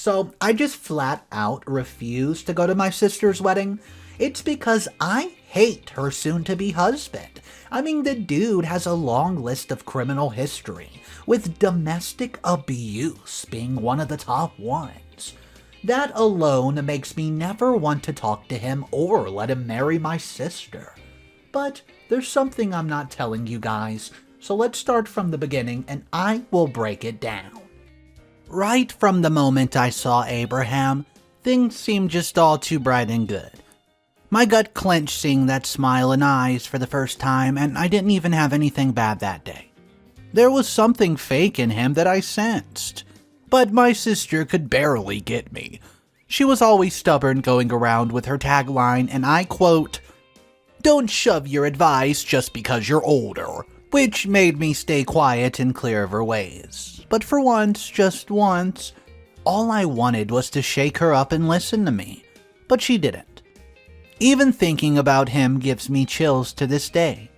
So I just flat out refused to go to my sister's wedding. It's because I hate her soon-to-be husband. I mean, the dude has a long list of criminal history, with domestic abuse being one of the top ones. That alone makes me never want to talk to him or let him marry my sister. But there's something I'm not telling you guys, so let's start from the beginning and I will break it down. Right from the moment I saw Abraham, things seemed just all too bright and good. My gut clenched seeing that smile and eyes for the first time, and I didn't even have anything bad that day. There was something fake in him that I sensed. But my sister could barely get me. She was always stubborn, going around with her tagline, and I quote, "Don't shove your advice just because you're older," which made me stay quiet and clear of her ways. But for once, just once, all I wanted was to shake her up and listen to me. But she didn't. Even thinking about him gives me chills to this day.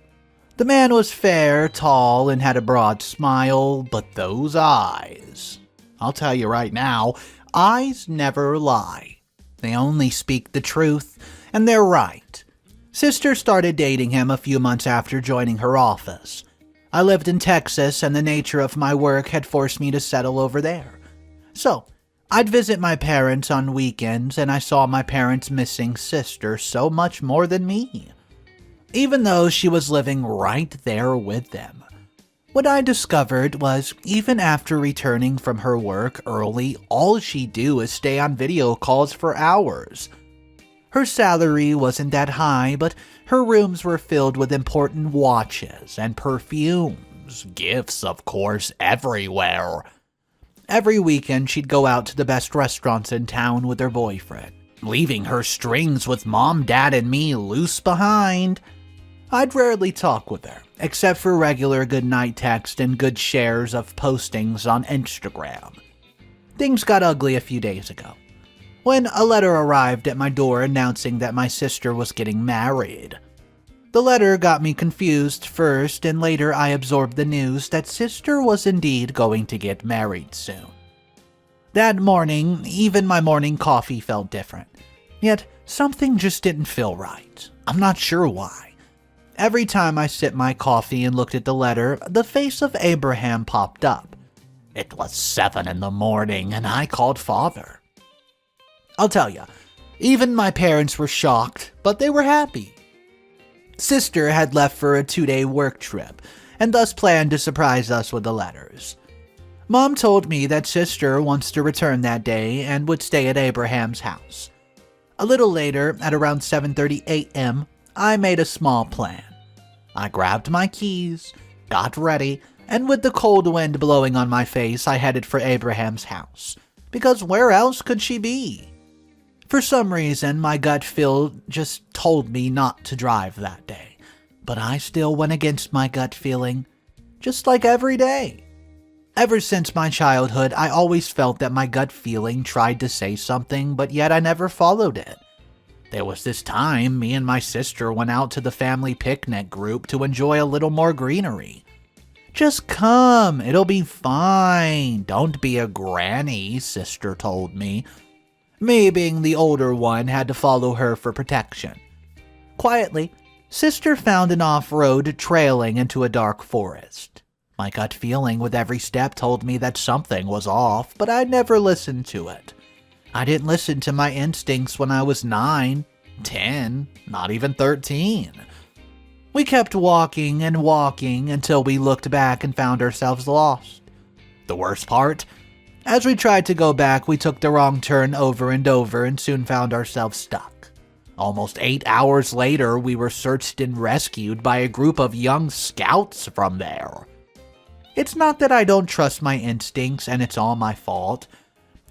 The man was fair, tall, and had a broad smile, but those eyes. I'll tell you right now, eyes never lie. They only speak the truth, and they're right. Sister started dating him a few months after joining her office. I lived in Texas, and the nature of my work had forced me to settle over there. So, I'd visit my parents on weekends, and I saw my parents' missing sister so much more than me, even though she was living right there with them. What I discovered was, even after returning from her work early, all she'd do is stay on video calls for hours. Her salary wasn't that high, but her rooms were filled with important watches and perfumes, gifts, of course, everywhere. Every weekend, she'd go out to the best restaurants in town with her boyfriend, leaving her strings with mom, dad, and me loose behind. I'd rarely talk with her, except for regular goodnight text and good shares of postings on Instagram. Things got ugly a few days ago, when a letter arrived at my door announcing that my sister was getting married. The letter got me confused first, and later I absorbed the news that sister was indeed going to get married soon. That morning, even my morning coffee felt different. Yet, something just didn't feel right. I'm not sure why. Every time I sipped my coffee and looked at the letter, the face of Abraham popped up. It was 7 a.m, and I called father. I'll tell ya, even my parents were shocked, but they were happy. Sister had left for a 2-day work trip, and thus planned to surprise us with the letters. Mom told me that sister wants to return that day and would stay at Abraham's house. A little later, at around 7:30 a.m., I made a small plan. I grabbed my keys, got ready, and with the cold wind blowing on my face, I headed for Abraham's house. Because where else could she be? For some reason, my gut feel just told me not to drive that day. But I still went against my gut feeling, just like every day. Ever since my childhood, I always felt that my gut feeling tried to say something, but yet I never followed it. There was this time me and my sister went out to the family picnic group to enjoy a little more greenery. "Just come, it'll be fine. Don't be a granny," sister told me. Me, being the older one, had to follow her for protection. Quietly, sister found an off-road trailing into a dark forest. My gut feeling with every step told me that something was off, but I never listened to it. I didn't listen to my instincts when I was 9, 10, not even 13. We kept walking and walking until we looked back and found ourselves lost. The worst part? As we tried to go back, we took the wrong turn over and over and soon found ourselves stuck. Almost 8 hours later, we were searched and rescued by a group of young scouts from there. It's not that I don't trust my instincts and it's all my fault.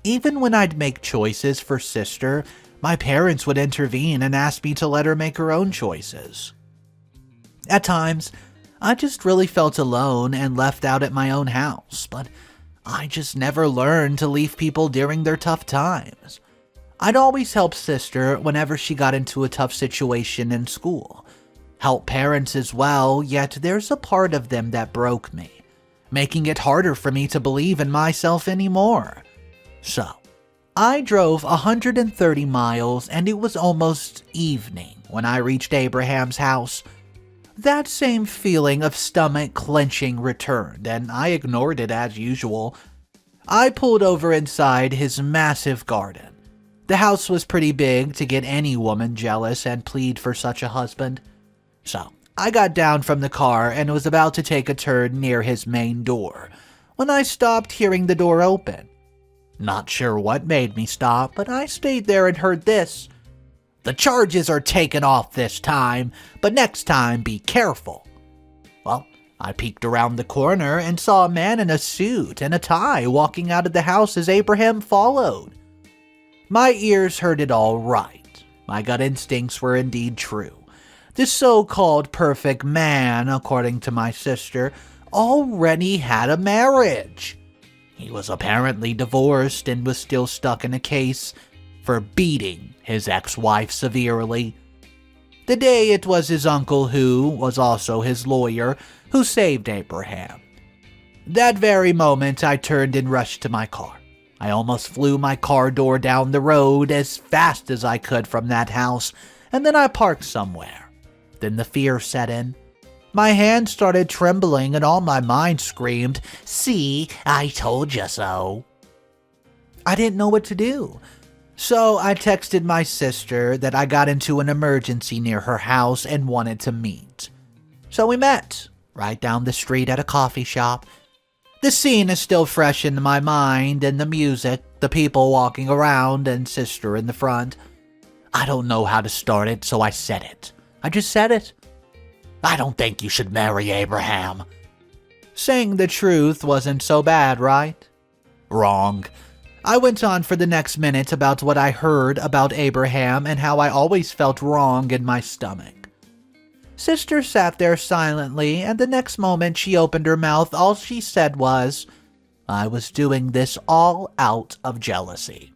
Even when I'd make choices for sister, my parents would intervene and ask me to let her make her own choices. At times, I just really felt alone and left out at my own house, but I just never learned to leave people during their tough times. I'd always help sister whenever she got into a tough situation in school. Help parents as well, yet there's a part of them that broke me, making it harder for me to believe in myself anymore. So, I drove 130 miles and it was almost evening when I reached Abraham's house. That same feeling of stomach clenching returned, and I ignored it as usual. I pulled over inside his massive garden. The house was pretty big to get any woman jealous and plead for such a husband. So, I got down from the car and was about to take a turn near his main door when I stopped hearing the door open. Not sure what made me stop, but I stayed there and heard this. "The charges are taken off this time, but next time be careful." Well, I peeked around the corner and saw a man in a suit and a tie walking out of the house as Abraham followed. My ears heard it all right. My gut instincts were indeed true. This so-called perfect man, according to my sister, already had a marriage. He was apparently divorced and was still stuck in a case for beating his ex-wife severely. The day it was his uncle, who was also his lawyer, who saved Abraham. That very moment I turned and rushed to my car. I almost flew my car door down the road as fast as I could from that house, and then I parked somewhere. Then the fear set in. My hands started trembling and all my mind screamed, "See, I told you so." I didn't know what to do. So I texted my sister that I got into an emergency near her house and wanted to meet. So we met, right down the street at a coffee shop. The scene is still fresh in my mind, and the music, the people walking around, and sister in the front. I don't know how to start it, so I said it. I just said it. "I don't think you should marry Abraham." Saying the truth wasn't so bad, right? Wrong. I went on for the next minute about what I heard about Abraham and how I always felt wrong in my stomach. Sister sat there silently, and the next moment she opened her mouth, all she said was, "I was doing this all out of jealousy."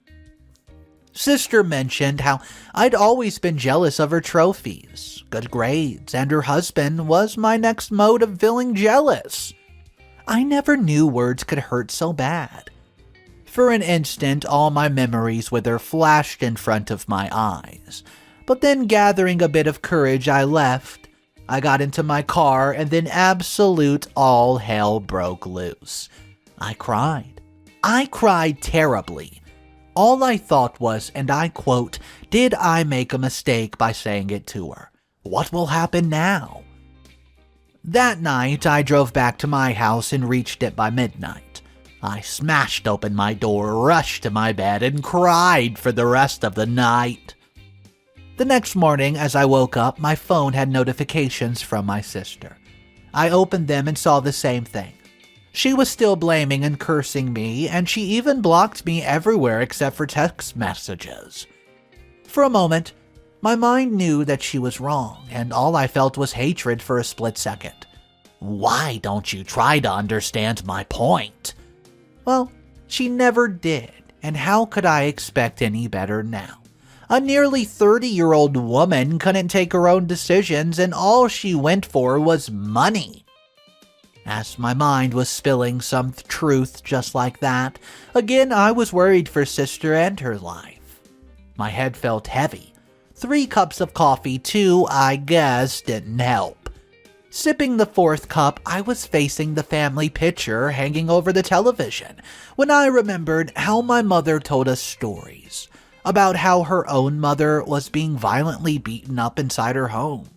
Sister mentioned how I'd always been jealous of her trophies, good grades, and her husband was my next mode of feeling jealous. I never knew words could hurt so bad. For an instant, all my memories with her flashed in front of my eyes. But then, gathering a bit of courage, I left. I got into my car, and then absolute all hell broke loose. I cried. I cried terribly. All I thought was, and I quote, "Did I make a mistake by saying it to her? What will happen now?" That night, I drove back to my house and reached it by midnight. I smashed open my door, rushed to my bed, and cried for the rest of the night. The next morning, as I woke up, my phone had notifications from my sister. I opened them and saw the same thing. She was still blaming and cursing me, and she even blocked me everywhere except for text messages. For a moment, my mind knew that she was wrong, and all I felt was hatred for a split second. Why don't you try to understand my point? Well, she never did, and how could I expect any better now? A nearly 30-year-old woman couldn't take her own decisions, and all she went for was money. As my mind was spilling some truth just like that, again I was worried for sister and her life. My head felt heavy. 3 cups of coffee, too, I guess, didn't help. Sipping the 4th cup, I was facing the family picture hanging over the television when I remembered how my mother told us stories about how her own mother was being violently beaten up inside her home.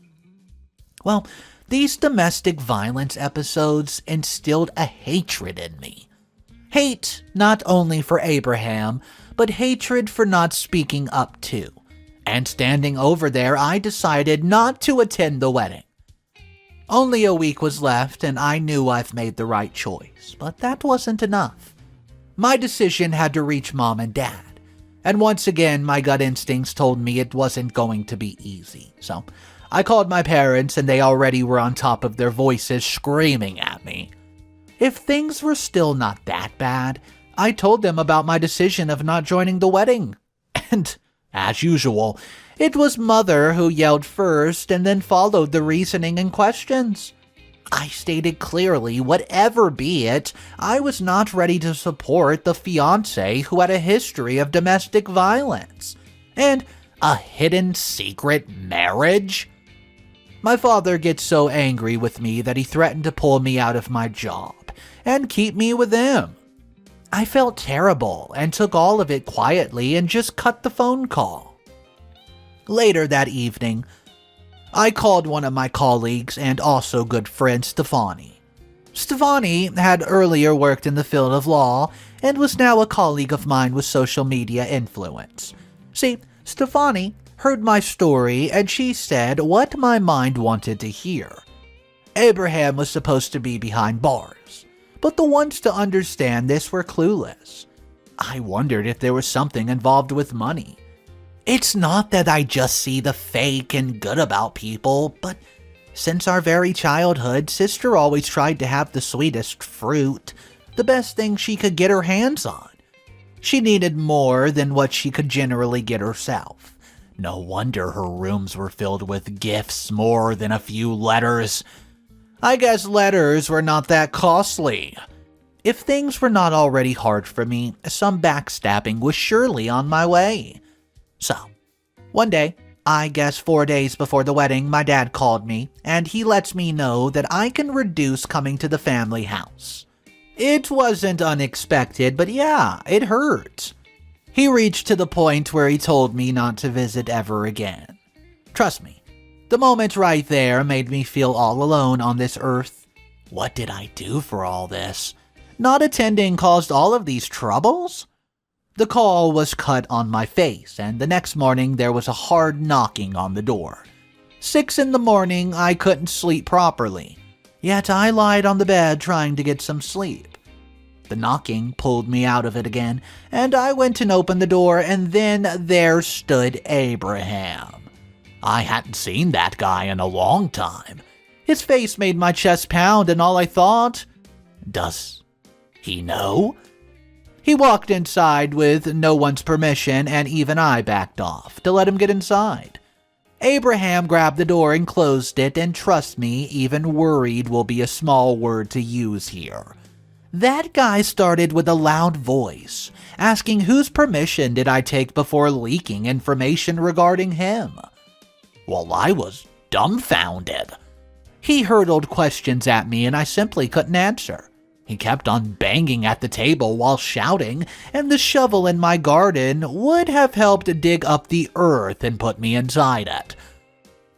Well, these domestic violence episodes instilled a hatred in me. Hate not only for Abraham, but hatred for not speaking up to. And standing over there, I decided not to attend the wedding. Only a week was left, and I knew I've made the right choice, but that wasn't enough. My decision had to reach Mom and Dad, and once again my gut instincts told me it wasn't going to be easy, so I called my parents and they already were on top of their voices screaming at me. If things were still not that bad, I told them about my decision of not joining the wedding. And, as usual, it was Mother who yelled first and then followed the reasoning and questions. I stated clearly, whatever be it, I was not ready to support the fiance who had a history of domestic violence. And a hidden secret marriage? My father gets so angry with me that he threatened to pull me out of my job and keep me with him. I felt terrible and took all of it quietly and just cut the phone call. Later that evening, I called one of my colleagues and also good friend Stefani. Stefani had earlier worked in the field of law and was now a colleague of mine with social media influence. See, Stefani heard my story and she said what my mind wanted to hear. Abraham was supposed to be behind bars, but the ones to understand this were clueless. I wondered if there was something involved with money. It's not that I just see the fake and good about people, but since our very childhood, Sister always tried to have the sweetest fruit, the best thing she could get her hands on. She needed more than what she could generally get herself. No wonder her rooms were filled with gifts more than a few letters. I guess letters were not that costly. If things were not already hard for me, some backstabbing was surely on my way. So, one day, I guess 4 days before the wedding, my dad called me, and he lets me know that I can reduce coming to the family house. It wasn't unexpected, but yeah, it hurt. He reached to the point where he told me not to visit ever again. Trust me, the moment right there made me feel all alone on this earth. What did I do for all this? Not attending caused all of these troubles? The call was cut on my face, and the next morning there was a hard knocking on the door. 6 in the morning, I couldn't sleep properly, yet I lied on the bed trying to get some sleep. The knocking pulled me out of it again, and I went and opened the door, and then there stood Abraham. I hadn't seen that guy in a long time. His face made my chest pound, and all I thought, does he know? He walked inside with no one's permission, and even I backed off to let him get inside. Abraham grabbed the door and closed it, and trust me, even worried will be a small word to use here. That guy started with a loud voice, asking whose permission did I take before leaking information regarding him. Well, I was dumbfounded. He hurled questions at me, and I simply couldn't answer. He kept on banging at the table while shouting, and the shovel in my garden would have helped dig up the earth and put me inside it.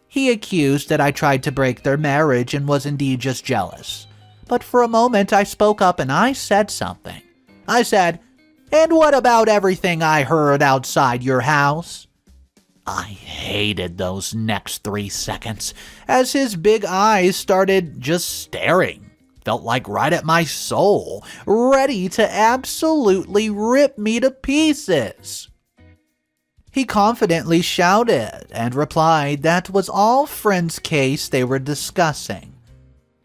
He accused that I tried to break their marriage and was indeed just jealous. But for a moment I spoke up and I said something. I said, "And what about everything I heard outside your house?" I hated those next 3 seconds as his big eyes started just staring. Felt like right at my soul, ready to absolutely rip me to pieces. He confidently shouted and replied that was all friend's case they were discussing.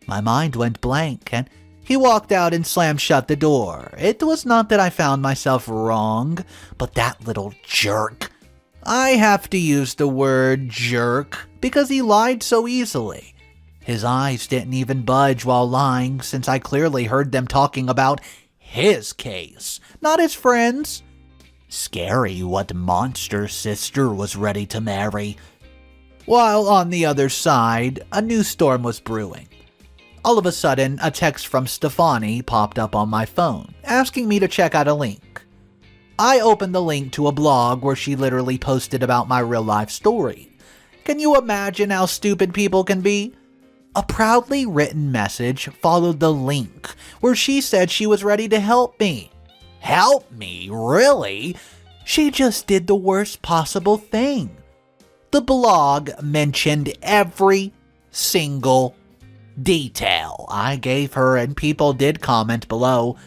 My mind went blank, and he walked out and slammed shut the door. It was not that I found myself wrong, but that little jerk. I have to use the word jerk because he lied so easily. His eyes didn't even budge while lying, since I clearly heard them talking about his case, not his friend's. Scary what monster sister was ready to marry. While on the other side, a new storm was brewing. All of a sudden, a text from Stefani popped up on my phone, asking me to check out a link. I opened the link to a blog where she literally posted about my real-life story. Can you imagine how stupid people can be? A proudly written message followed the link, where she said she was ready to help me. Help me? Really? She just did the worst possible thing. The blog mentioned every single detail I gave her, and people did comment below.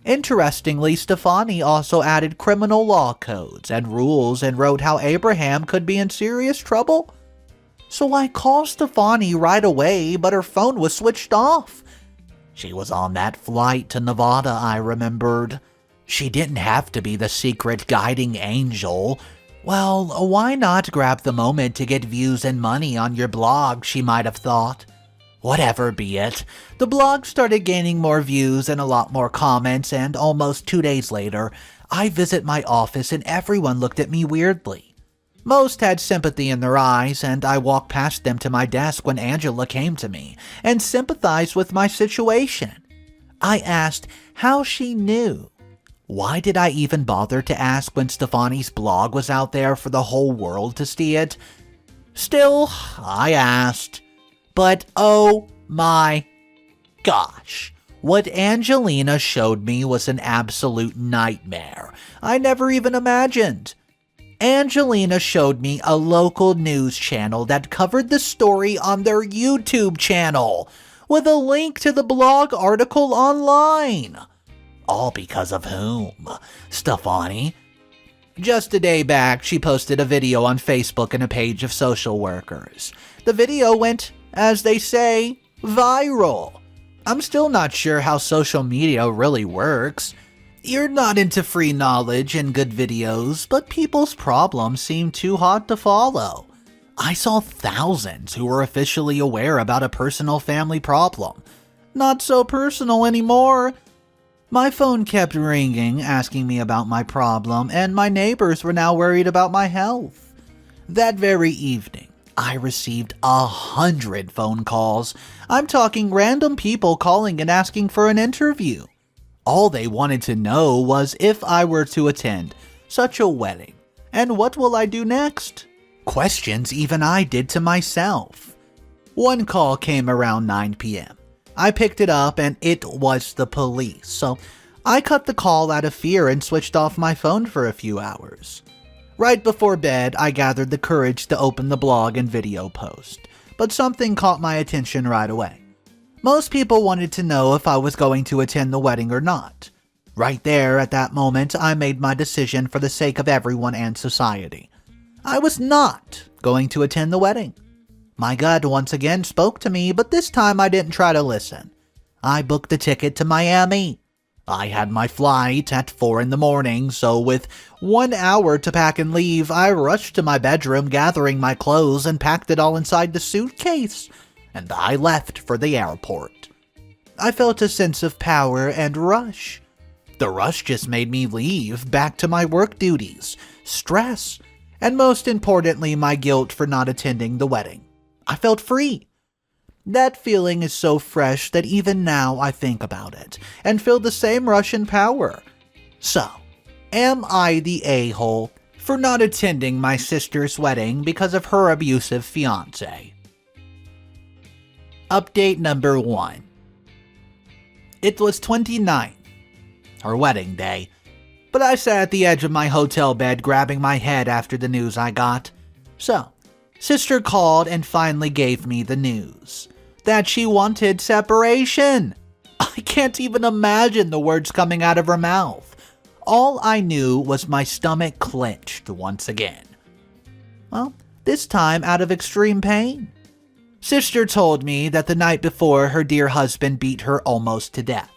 Interestingly, Stefani also added criminal law codes and rules and wrote how Abraham could be in serious trouble. So I called Stefani right away, but her phone was switched off. She was on that flight to Nevada, I remembered. She didn't have to be the secret guiding angel. Well, why not grab the moment to get views and money on your blog, she might have thought. Whatever be it, the blog started gaining more views and a lot more comments, and almost 2 days later, I visit my office and everyone looked at me weirdly. Most had sympathy in their eyes, and I walked past them to my desk when Angela came to me and sympathized with my situation. I asked how she knew. Why did I even bother to ask when Stefani's blog was out there for the whole world to see it? Still, I asked. But oh my gosh, what Angelina showed me was an absolute nightmare. I never even imagined. Angelina showed me a local news channel that covered the story on their YouTube channel, with a link to the blog article online. All because of whom? Stefani. Just a day back, she posted a video on Facebook and a page of social workers. The video went, as they say, viral. I'm still not sure how social media really works. You're not into free knowledge and good videos, but people's problems seem too hot to follow. I saw thousands who were officially aware about a personal family problem. Not so personal anymore. My phone kept ringing, asking me about my problem, and my neighbors were now worried about my health. That very evening, I received 100 phone calls. I'm talking random people calling and asking for an interview. All they wanted to know was if I were to attend such a wedding, and what will I do next? Questions even I did to myself. One call came around 9 p.m. I picked it up and it was the police, so I cut the call out of fear and switched off my phone for a few hours. Right before bed, I gathered the courage to open the blog and video post, but something caught my attention right away. Most people wanted to know if I was going to attend the wedding or not. Right there, at that moment, I made my decision for the sake of everyone and society. I was not going to attend the wedding. My gut once again spoke to me, but this time I didn't try to listen. I booked a ticket to Miami. I had my flight at 4 a.m, so with 1 hour to pack and leave, I rushed to my bedroom, gathering my clothes and packed it all inside the suitcase, and I left for the airport. I felt a sense of power and rush. The rush just made me leave, back to my work duties, stress, and most importantly, my guilt for not attending the wedding. I felt free. That feeling is so fresh that even now I think about it and feel the same rush and power. So, am I the a-hole for not attending my sister's wedding because of her abusive fiancé? Update number 1. It was 29th, her wedding day, but I sat at the edge of my hotel bed grabbing my head after the news I got. So, sister called and finally gave me the news that she wanted separation. I can't even imagine the words coming out of her mouth. All I knew was my stomach clenched once again. Well, this time out of extreme pain. Sister told me that the night before her dear husband beat her almost to death.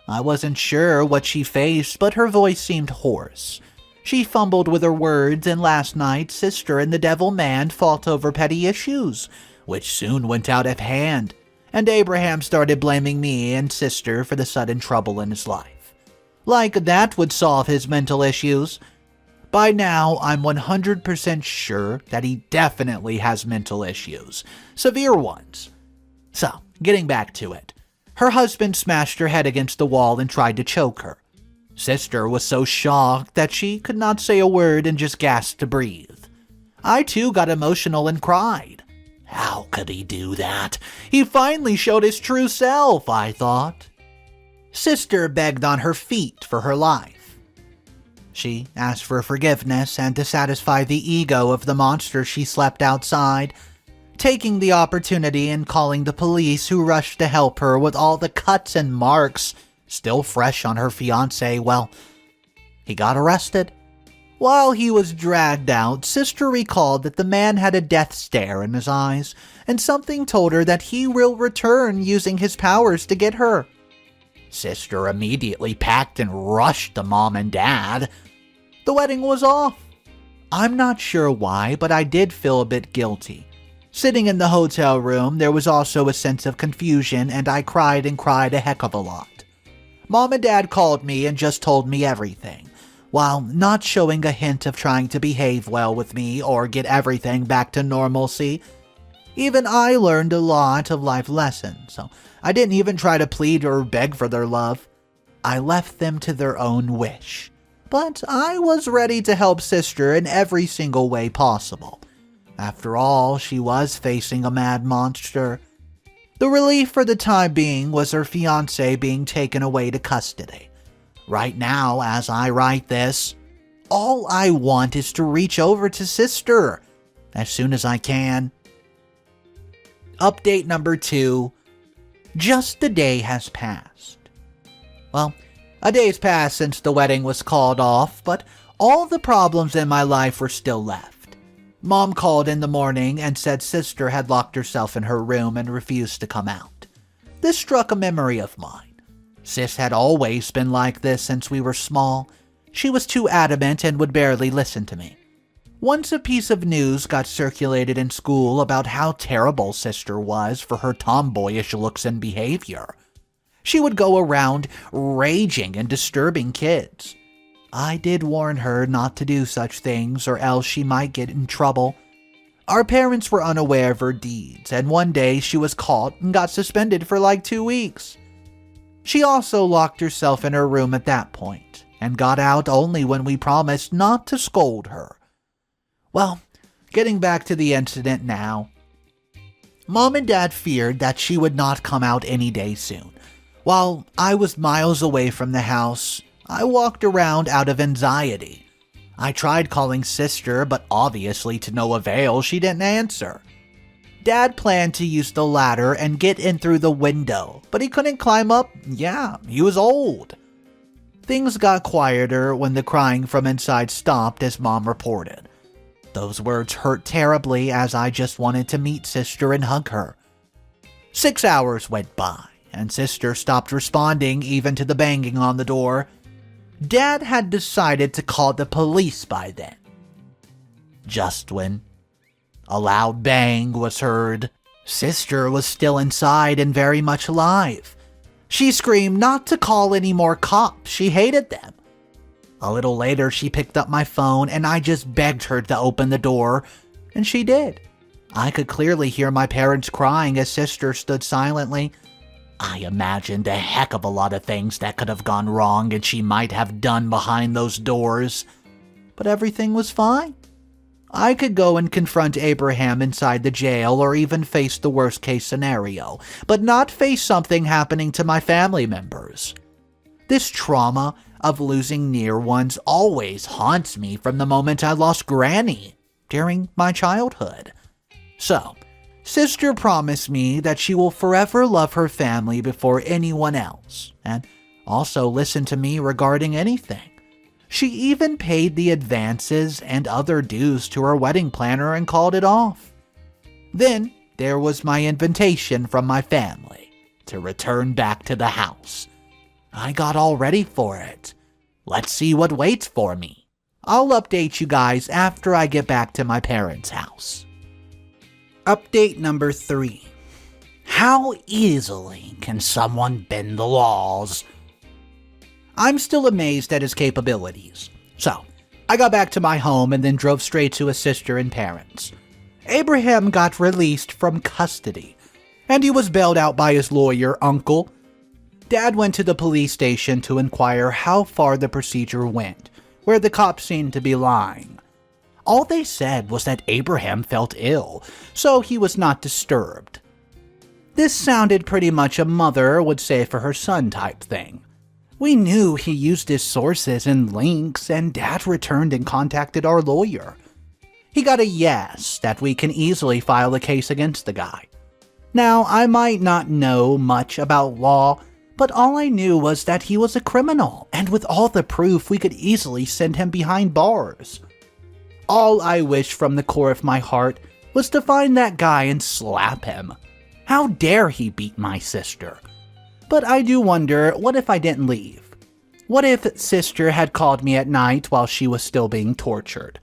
I wasn't sure what she faced, but her voice seemed hoarse. She fumbled with her words, and last night, sister and the devil man fought over petty issues, which soon went out of hand, and Abraham started blaming me and sister for the sudden trouble in his life. Like that would solve his mental issues. By now, I'm 100% sure that he definitely has mental issues, severe ones. So, getting back to it. Her husband smashed her head against the wall and tried to choke her. Sister was so shocked that she could not say a word and just gasped to breathe. I too got emotional and cried. How could he do that? He finally showed his true self, I thought. Sister begged on her feet for her life. She asked for forgiveness and to satisfy the ego of the monster she slept outside, taking the opportunity and calling the police, who rushed to help her with all the cuts and marks still fresh on her fiancé. Well, he got arrested. While he was dragged out, sister recalled that the man had a death stare in his eyes, and something told her that he will return using his powers to get her. Sister immediately packed and rushed to mom and dad. The wedding was off. I'm not sure why, but I did feel a bit guilty. Sitting in the hotel room, there was also a sense of confusion, and I cried and cried a heck of a lot. Mom and Dad called me and just told me everything, while not showing a hint of trying to behave well with me or get everything back to normalcy. Even I learned a lot of life lessons, so I didn't even try to plead or beg for their love. I left them to their own wish. But I was ready to help sister in every single way possible. After all, she was facing a mad monster. The relief for the time being was her fiancé being taken away to custody. Right now, as I write this, all I want is to reach over to sister as soon as I can. Update number 2. Just a day has passed. Well, a day's passed since the wedding was called off, but all the problems in my life were still left. Mom called in the morning and said sister had locked herself in her room and refused to come out. This struck a memory of mine. Sis had always been like this since we were small. She was too adamant and would barely listen to me. Once a piece of news got circulated in school about how terrible sister was for her tomboyish looks and behavior. She would go around raging and disturbing kids. I did warn her not to do such things or else she might get in trouble. Our parents were unaware of her deeds, and one day she was caught and got suspended for like 2 weeks. She also locked herself in her room at that point, and got out only when we promised not to scold her. Well, getting back to the incident now. Mom and Dad feared that she would not come out any day soon. While I was miles away from the house, I walked around out of anxiety. I tried calling sister, but obviously to no avail, she didn't answer. Dad planned to use the ladder and get in through the window, but he couldn't climb up. Yeah, he was old. Things got quieter when the crying from inside stopped as Mom reported. Those words hurt terribly as I just wanted to meet sister and hug her. 6 hours went by, and sister stopped responding even to the banging on the door. Dad had decided to call the police by then. Just when a loud bang was heard, sister was still inside and very much alive. She screamed not to call any more cops. She hated them. A little later, she picked up my phone and I just begged her to open the door, and she did. I could clearly hear my parents crying as sister stood silently. I imagined a heck of a lot of things that could have gone wrong and she might have done behind those doors. But everything was fine. I could go and confront Abraham inside the jail or even face the worst case scenario, but not face something happening to my family members. This trauma of losing near ones always haunts me from the moment I lost Granny during my childhood. So, sister promised me that she will forever love her family before anyone else, and also listen to me regarding anything. She even paid the advances and other dues to her wedding planner and called it off. Then there was my invitation from my family to return back to the house. I got all ready for it. Let's see what waits for me. I'll update you guys after I get back to my parents' house. Update number 3. How easily can someone bend the laws? I'm still amazed at his capabilities. So, I got back to my home and then drove straight to his sister and parents. Abraham got released from custody, and he was bailed out by his lawyer, Uncle. Dad went to the police station to inquire how far the procedure went, where the cops seemed to be lying. All they said was that Abraham felt ill, so he was not disturbed. This sounded pretty much a mother would say for her son type thing. We knew he used his sources and links, and Dad returned and contacted our lawyer. He got a yes that we can easily file a case against the guy. Now, I might not know much about law, but all I knew was that he was a criminal, and with all the proof, we could easily send him behind bars. All I wished from the core of my heart was to find that guy and slap him. How dare he beat my sister? But I do wonder, what if I didn't leave? What if sister had called me at night while she was still being tortured?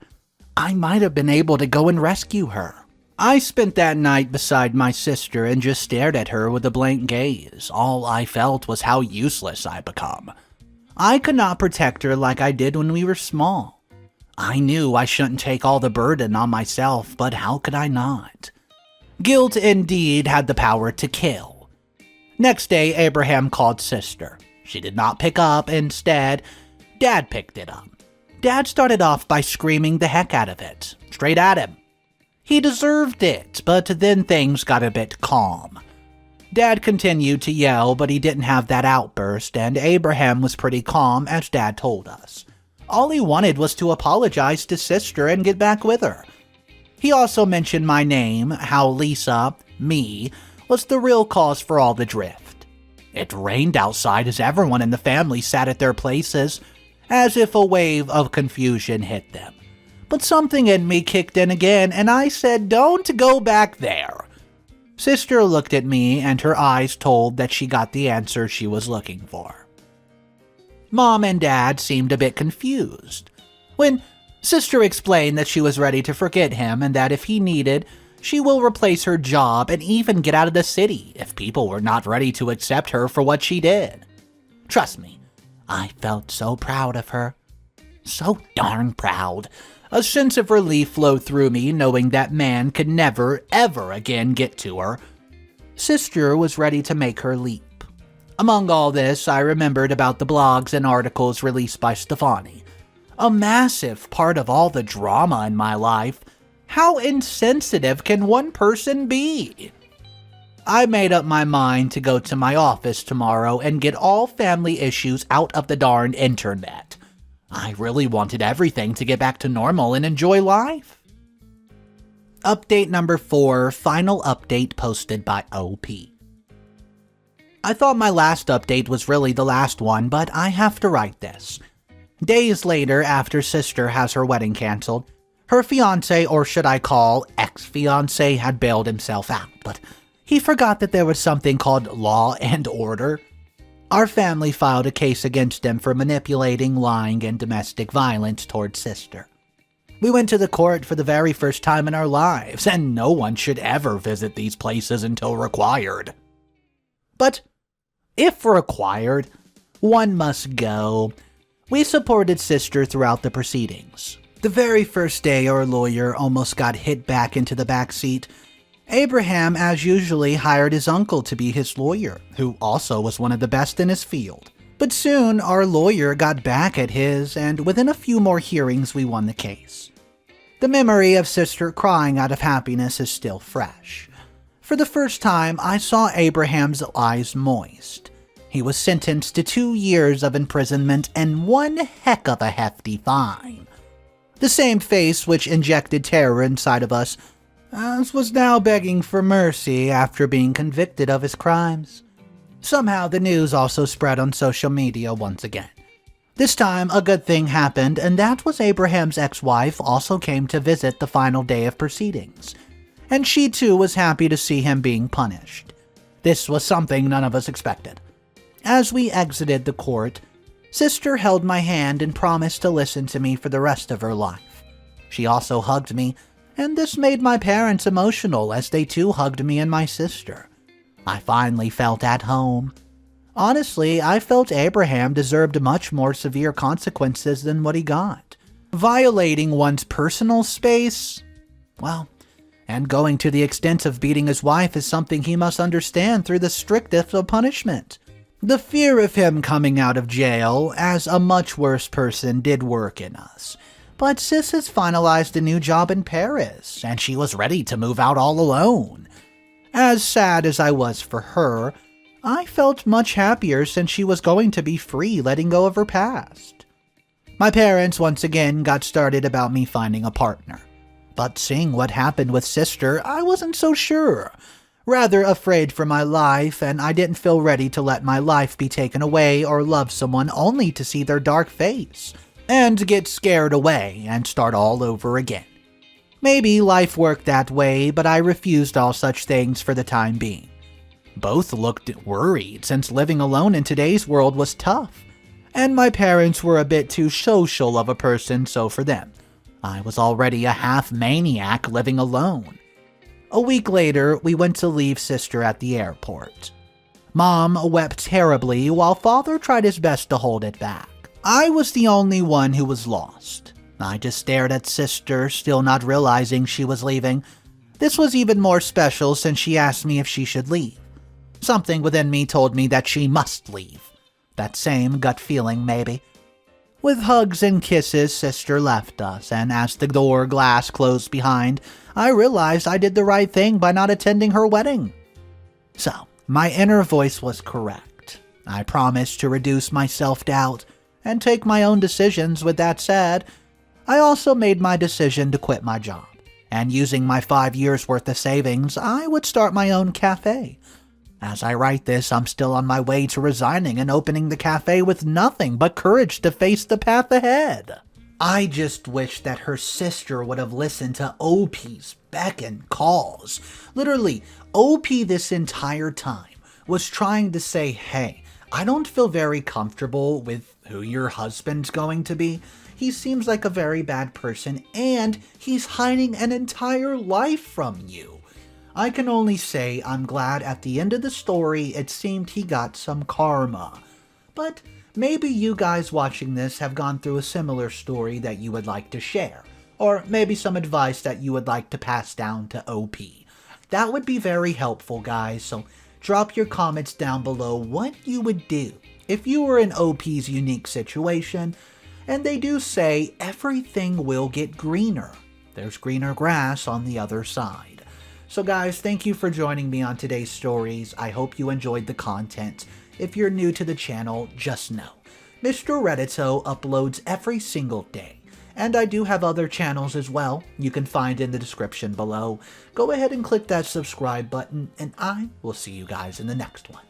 I might have been able to go and rescue her. I spent that night beside my sister and just stared at her with a blank gaze. All I felt was how useless I'd become. I could not protect her like I did when we were small. I knew I shouldn't take all the burden on myself, but how could I not? Guilt indeed had the power to kill. Next day, Abraham called sister. She did not pick up. Instead, Dad picked it up. Dad started off by screaming the heck out of it, straight at him. He deserved it, but then things got a bit calm. Dad continued to yell, but he didn't have that outburst, and Abraham was pretty calm, as Dad told us. All he wanted was to apologize to sister and get back with her. He also mentioned my name, how Lisa, me, was the real cause for all the drift. It rained outside as everyone in the family sat at their places, as if a wave of confusion hit them. But something in me kicked in again, and I said, "Don't go back there." Sister looked at me, and her eyes told that she got the answer she was looking for. Mom and Dad seemed a bit confused. When Sister explained that she was ready to forget him and that if he needed, she will replace her job and even get out of the city if people were not ready to accept her for what she did. Trust me, I felt so proud of her. So darn proud. A sense of relief flowed through me knowing that man could never, ever again get to her. Sister was ready to make her leap. Among all this, I remembered about the blogs and articles released by Stefani. A massive part of all the drama in my life. How insensitive can one person be? I made up my mind to go to my office tomorrow and get all family issues out of the darned internet. I really wanted everything to get back to normal and enjoy life. Update number 4, final update posted by OP. I thought my last update was really the last one, but I have to write this. Days later, after sister has her wedding canceled, her fiance, or should I call ex-fiance, had bailed himself out, but he forgot that there was something called law and order. Our family filed a case against him for manipulating, lying, and domestic violence towards sister. We went to the court for the very first time in our lives, and no one should ever visit these places until required. But if required, one must go. We supported sister throughout the proceedings. The very first day, our lawyer almost got hit back into the back seat. Abraham, as usually, hired his uncle to be his lawyer, who also was one of the best in his field. But soon, our lawyer got back at his, and within a few more hearings, we won the case. The memory of sister crying out of happiness is still fresh. For the first time, I saw Abraham's eyes moist. He was sentenced to 2 years of imprisonment and one heck of a hefty fine. The same face which injected terror inside of us was now begging for mercy after being convicted of his crimes. Somehow the news also spread on social media once again. This time a good thing happened, and that was Abraham's ex-wife also came to visit the final day of proceedings, and she too was happy to see him being punished. This was something none of us expected. As we exited the court, sister held my hand and promised to listen to me for the rest of her life. She also hugged me, and this made my parents emotional as they too hugged me and my sister. I finally felt at home. Honestly, I felt Abraham deserved much more severe consequences than what he got. Violating one's personal space? Well, and going to the extent of beating his wife is something he must understand through the strictest of punishment. The fear of him coming out of jail as a much worse person did work in us. But sis has finalized a new job in Paris, and she was ready to move out all alone. As sad as I was for her, I felt much happier since she was going to be free letting go of her past. My parents once again got started about me finding a partner. But seeing what happened with sister, I wasn't so sure. Rather afraid for my life, and I didn't feel ready to let my life be taken away or love someone only to see their dark face and get scared away and start all over again. Maybe life worked that way, but I refused all such things for the time being. Both looked worried since living alone in today's world was tough, and my parents were a bit too social of a person, so for them, I was already a half maniac living alone. A week later, we went to leave sister at the airport. Mom wept terribly while father tried his best to hold it back. I was the only one who was lost. I just stared at sister, still not realizing she was leaving. This was even more special since she asked me if she should leave. Something within me told me that she must leave. That same gut feeling, maybe. With hugs and kisses, sister left us, and as the door glass closed behind, I realized I did the right thing by not attending her wedding. So, my inner voice was correct. I promised to reduce my self-doubt and take my own decisions. With that said, I also made my decision to quit my job, and using my 5 years' worth of savings, I would start my own cafe. As I write this, I'm still on my way to resigning and opening the cafe with nothing but courage to face the path ahead. I just wish that her sister would have listened to OP's beck and calls. Literally, OP this entire time was trying to say, hey, I don't feel very comfortable with who your husband's going to be. He seems like a very bad person, and he's hiding an entire life from you. I can only say I'm glad at the end of the story it seemed he got some karma. But maybe you guys watching this have gone through a similar story that you would like to share, or maybe some advice that you would like to pass down to OP. That would be very helpful, guys, so drop your comments down below what you would do if you were in OP's unique situation. And they do say everything will get greener. There's greener grass on the other side. So guys, thank you for joining me on today's stories. I hope you enjoyed the content. If you're new to the channel, just know, Mr. Reddito uploads every single day. And I do have other channels as well, you can find in the description below. Go ahead and click that subscribe button, and I will see you guys in the next one.